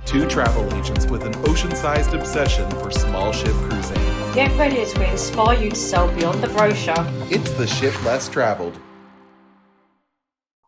two travel agents with an ocean-sized obsession for small ship cruising. Get ready as we inspire you to sail beyond the brochure. It's the ship less traveled.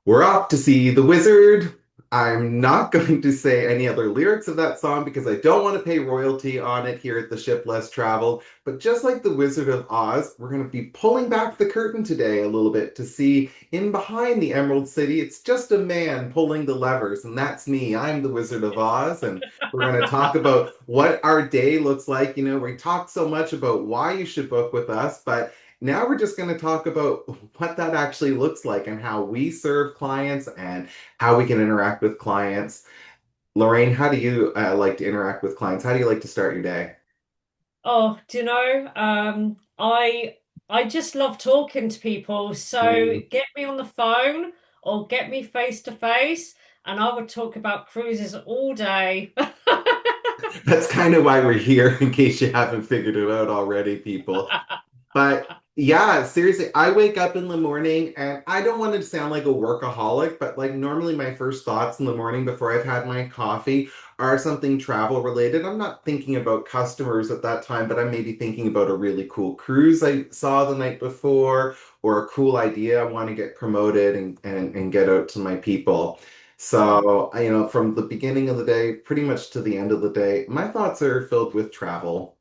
We're off to see the wizard. I'm not going to say any other lyrics of that song because I don't want to pay royalty on it here at the Ship Less Traveled. But just like the Wizard of Oz, we're going to be pulling back the curtain today a little bit to see in behind the Emerald City, it's just a man pulling the levers, and that's me. I'm the Wizard of Oz, and we're going to talk about what our day looks like. You know, we talk so much about why you should book with us, but now we're just going to talk about what that actually looks like and how we serve clients and how we can interact with clients. Lorraine, how do you like to interact with clients? How do you like to start your day? Oh, do you know? I just love talking to people. So Mm. get me on the phone or get me face to face, and I would talk about cruises all day. That's kind of why we're here, in case you haven't figured it out already, people. But yeah, seriously, I wake up in the morning and I don't want to sound like a workaholic, but like normally my first thoughts in the morning before I've had my coffee are something travel related. I'm not thinking about customers at that time, but I'm maybe thinking about a really cool cruise I saw the night before or a cool idea I want to get promoted and get out to my people. Oh. So, from the beginning of the day, pretty much to the end of the day, my thoughts are filled with travel.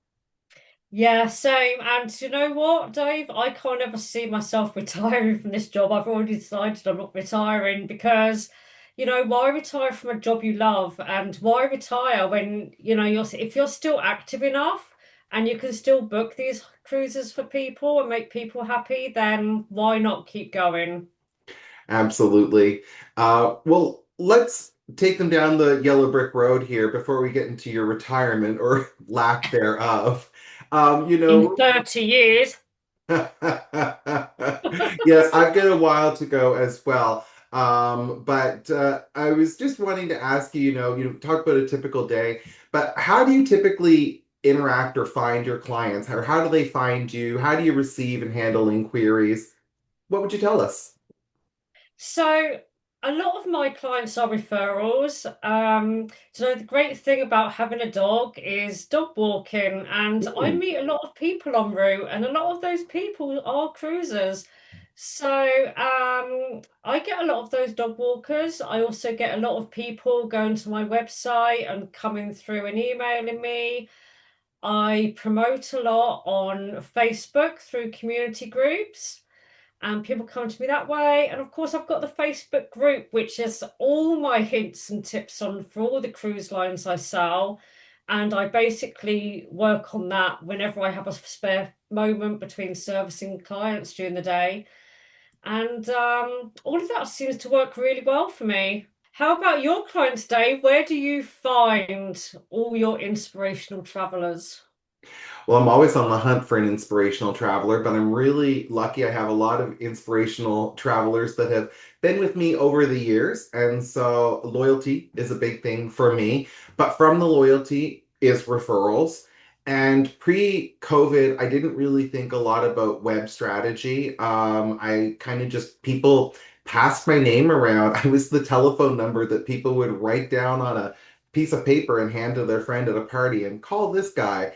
Yeah, same. And you know what, Dave? I can't ever see myself retiring from this job. I've already decided I'm not retiring because, why retire from a job you love? And why retire when, if you're still active enough and you can still book these cruises for people and make people happy, then why not keep going? Absolutely. Well, let's take them down the yellow brick road here before we get into your retirement or lack thereof. You In know, 30 years. yes, I've got a while to go as well. But I was just wanting to ask you, you talk about a typical day, but how do you typically interact or find your clients? Or how do they find you? How do you receive and handle inquiries? What would you tell us? So a lot of my clients are referrals. So the great thing about having a dog is dog walking, and I Hmm. meet a lot of people en route, and a lot of those people are cruisers. So I get a lot of those dog walkers. I also get a lot of people going to my website and coming through and emailing me. I promote a lot on Facebook through community groups and people come to me that way. And of course, I've got the Facebook group, which is all my hints and tips on for all the cruise lines I sell. And I basically work on that whenever I have a spare moment between servicing clients during the day. And all of that seems to work really well for me. How about your clients, Dave? Where do you find all your inspirational travelers? Well, I'm always on the hunt for an inspirational traveler, but I'm really lucky I have a lot of inspirational travelers that have been with me over the years. And so loyalty is a big thing for me. But from the loyalty is referrals. And pre-COVID, I didn't really think a lot about web strategy. I kind of just, people passed my name around. I was the telephone number that people would write down on a piece of paper and hand to their friend at a party and call this guy.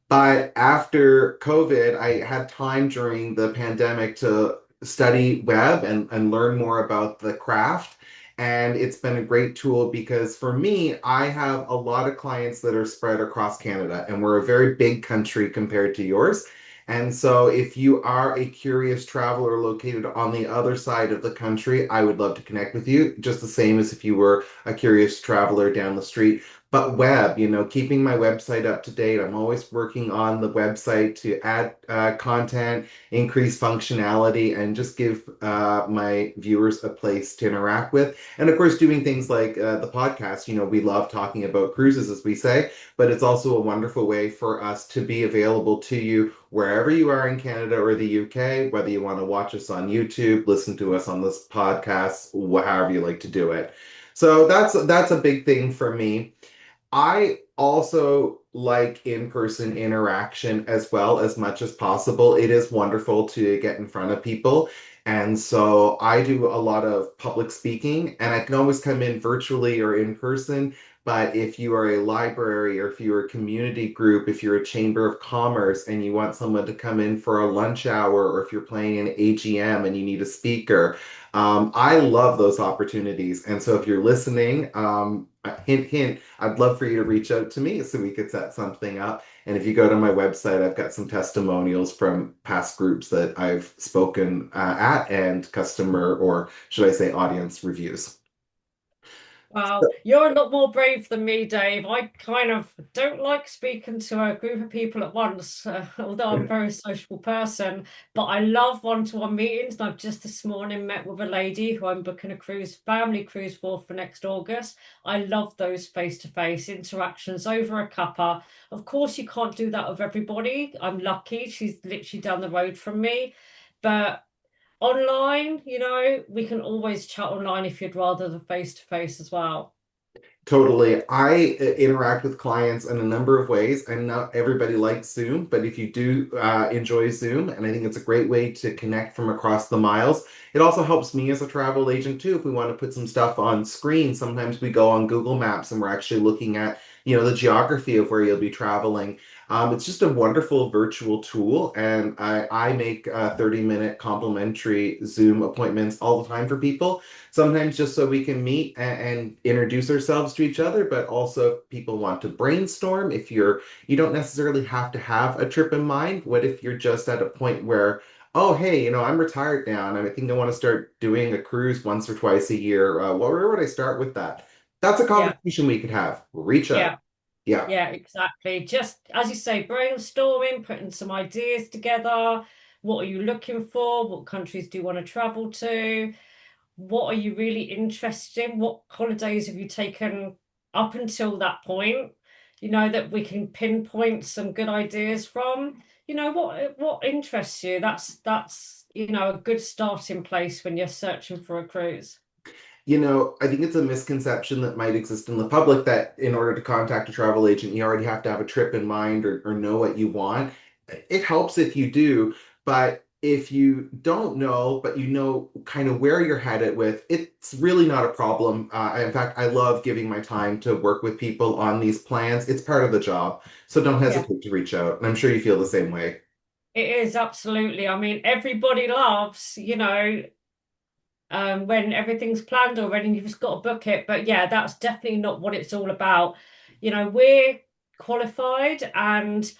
But after COVID, I had time during the pandemic to study web and learn more about the craft. And it's been a great tool because for me, I have a lot of clients that are spread across Canada, and we're a very big country compared to yours. And so, if you are a curious traveler located on the other side of the country, I would love to connect with you, just the same as if you were a curious traveler down the street. But web, keeping my website up to date. I'm always working on the website to add content, increase functionality, and just give my viewers a place to interact with. And of course, doing things like the podcast. We love talking about cruises, as we say, but it's also a wonderful way for us to be available to you wherever you are in Canada or the UK, whether you want to watch us on YouTube, listen to us on this podcast, however you like to do it. So that's a big thing for me. I also like in-person interaction as well as much as possible. It is wonderful to get in front of people. And so I do a lot of public speaking, and I can always come in virtually or in person. But if you are a library or if you're a community group, if you're a chamber of commerce and you want someone to come in for a lunch hour, or if you're playing an AGM and you need a speaker, I love those opportunities. And so if you're listening, hint, hint, I'd love for you to reach out to me so we could set something up. And if you go to my website, I've got some testimonials from past groups that I've spoken at, and customer, or should I say, audience reviews. Wow, you're a lot more brave than me, Dave. I kind of don't like speaking to a group of people at once, although I'm a very sociable person. But I love one-to-one meetings. And I've just this morning met with a lady who I'm booking a family cruise for next August. I love those face-to-face interactions over a cuppa. Of course, you can't do that with everybody. I'm lucky; she's literally down the road from me, but online, we can always chat online if you'd rather the face to face as well. Totally. I interact with clients in a number of ways, and not everybody likes Zoom, but if you do enjoy Zoom, and I think it's a great way to connect from across the miles, it also helps me as a travel agent too. If we want to put some stuff on screen, sometimes we go on Google Maps and we're actually looking at, the geography of where you'll be traveling. It's just a wonderful virtual tool, and I make 30-minute complimentary Zoom appointments all the time for people. Sometimes just so we can meet and introduce ourselves to each other, but also if people want to brainstorm. If you don't necessarily have to have a trip in mind. What if you're just at a point where, oh, hey, I'm retired now and I think I want to start doing a cruise once or twice a year. Where would I start with that? That's a Yeah, conversation we could have. Reach out. yeah, Yeah. yeah, exactly. Just as you say, brainstorming, putting some ideas together. What are you looking for? What countries do you want to travel to? What are you really interested in? What holidays have you taken up until that point? That we can pinpoint some good ideas from. What interests you? That's a good starting place when you're searching for a cruise. I think it's a misconception that might exist in the public that in order to contact a travel agent, you already have to have a trip in mind, or know what you want. It helps if you do, but if you don't know, but you know kind of where you're headed with, it's really not a problem. In fact, I love giving my time to work with people on these plans. It's part of the job. So don't Yeah, hesitate to reach out. And I'm sure you feel the same way. it is absolutely. I mean, everybody loves, when everything's planned already and you've just got to book it. But yeah, that's definitely not what it's all about. We're qualified and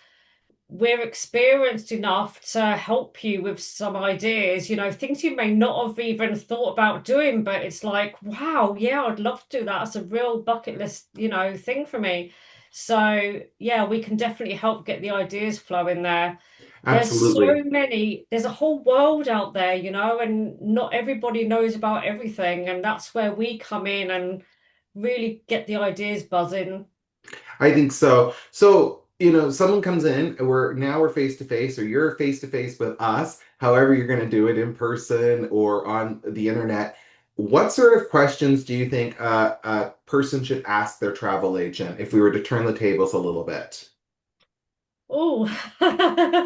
we're experienced enough to help you with some ideas, things you may not have even thought about doing, but it's like, wow, yeah, I'd love to do that. That's a real bucket list, thing for me. So yeah, we can definitely help get the ideas flowing there. Absolutely. There's a whole world out there, and not everybody knows about everything. And that's where we come in and really get the ideas buzzing. I think so. So, someone comes in, and we're face to face, or you're face to face with us, however you're going to do it, in person or on the internet. What sort of questions do you think a person should ask their travel agent if we were to turn the tables a little bit? Oh,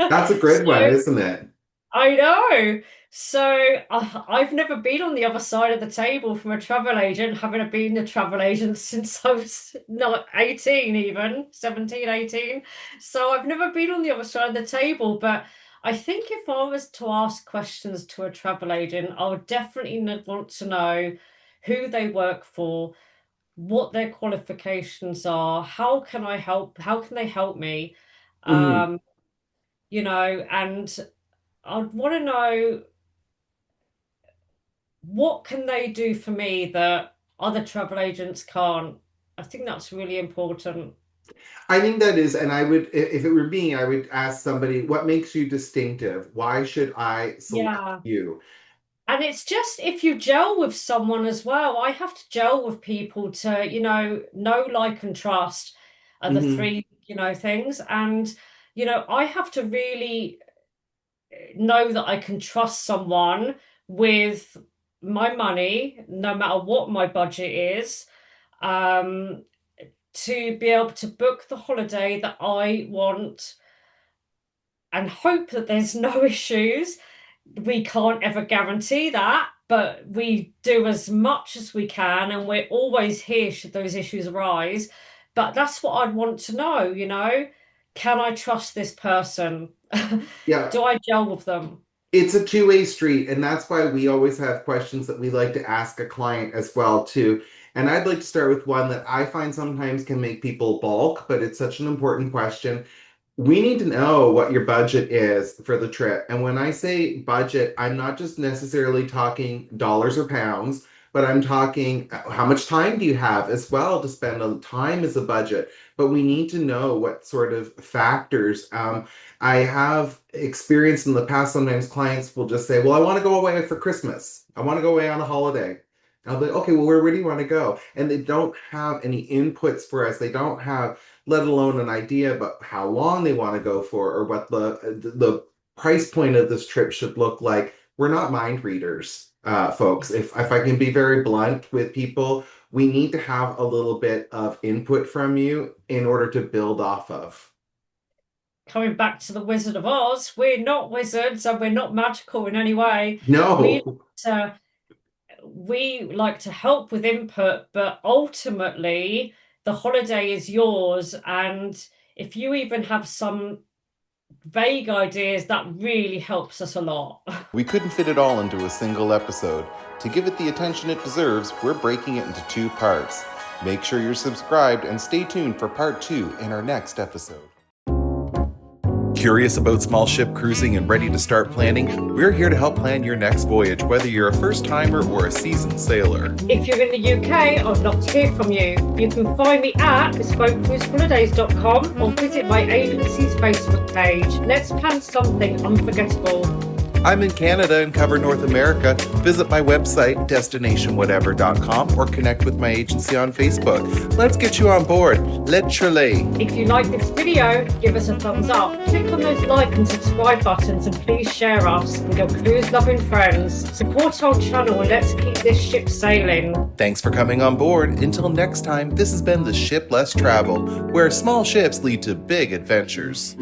That's a so good one, isn't it? I know. So I've never been on the other side of the table from a travel agent, having been a travel agent since I was not 18, even 17, 18. So I've never been on the other side of the table. But I think if I was to ask questions to a travel agent, I would definitely want to know who they work for, what their qualifications are, how can they help me? Mhm. Um, and I'd want to know what can they do for me that other travel agents can't. I think that's really important. I think that is, and if it were me, I would ask somebody, what makes you distinctive? Why should I select Yeah. you? And it's just if you gel with someone as well. I have to gel with people to, know, like, and trust are the Hmm. three, things. And, I have to really know that I can trust someone with my money, no matter what my budget is, um, to be able to book the holiday that I want and hope that there's no issues. We can't ever guarantee that. but we do as much as we can, and we're always here should those issues arise. But that's what I'd want to know, can I trust this person? Yeah. Do I gel with them? It's a two-way street, and that's why we always have questions that we like to ask a client as well too. And I'd like to start with one that I find sometimes can make people balk, but it's such an important question. We need to know what your budget is for the trip. And when I say budget, I'm not just necessarily talking dollars or pounds, but I'm talking how much time do you have as well to spend on time as a budget. But we need to know what sort of factors. I have experienced in the past, sometimes clients will just say, well, I want to go away for Christmas. I want to go away on a holiday. I'll be like, okay, well, where do you want to go? And they don't have any inputs for us. They don't have, let alone an idea about how long they want to go for or what the price point of this trip should look like. We're not mind readers, folks. If I can be very blunt with people, we need to have a little bit of input from you in order to build off of. Coming back to the Wizard of Oz, we're not wizards and we're not magical in any way. We No. we like to help with input, but ultimately the holiday is yours. And if you even have some vague ideas, that really helps us a lot. We couldn't fit it all into a single episode. To give it the attention it deserves, we're breaking it into 2 parts. Make sure you're subscribed and stay tuned for part 2 in our next episode. Curious about small ship cruising and ready to start planning? We're here to help plan your next voyage, whether you're a first-timer or a seasoned sailor. If you're in the UK, I'd love to hear from you. You can find me at bespokecruiseholidays.com or visit my agency's Facebook page. Let's plan something unforgettable. I'm in Canada and cover North America. Visit my website, destinationwhatever.com, or connect with my agency on Facebook. Let's get you on board. Literally. If you like this video, give us a thumbs up. Click on those like and subscribe buttons and please share us with your cruise-loving friends. Support our channel and let's keep this ship sailing. Thanks for coming on board. Until next time, this has been The Ship Less Traveled, where small ships lead to big adventures.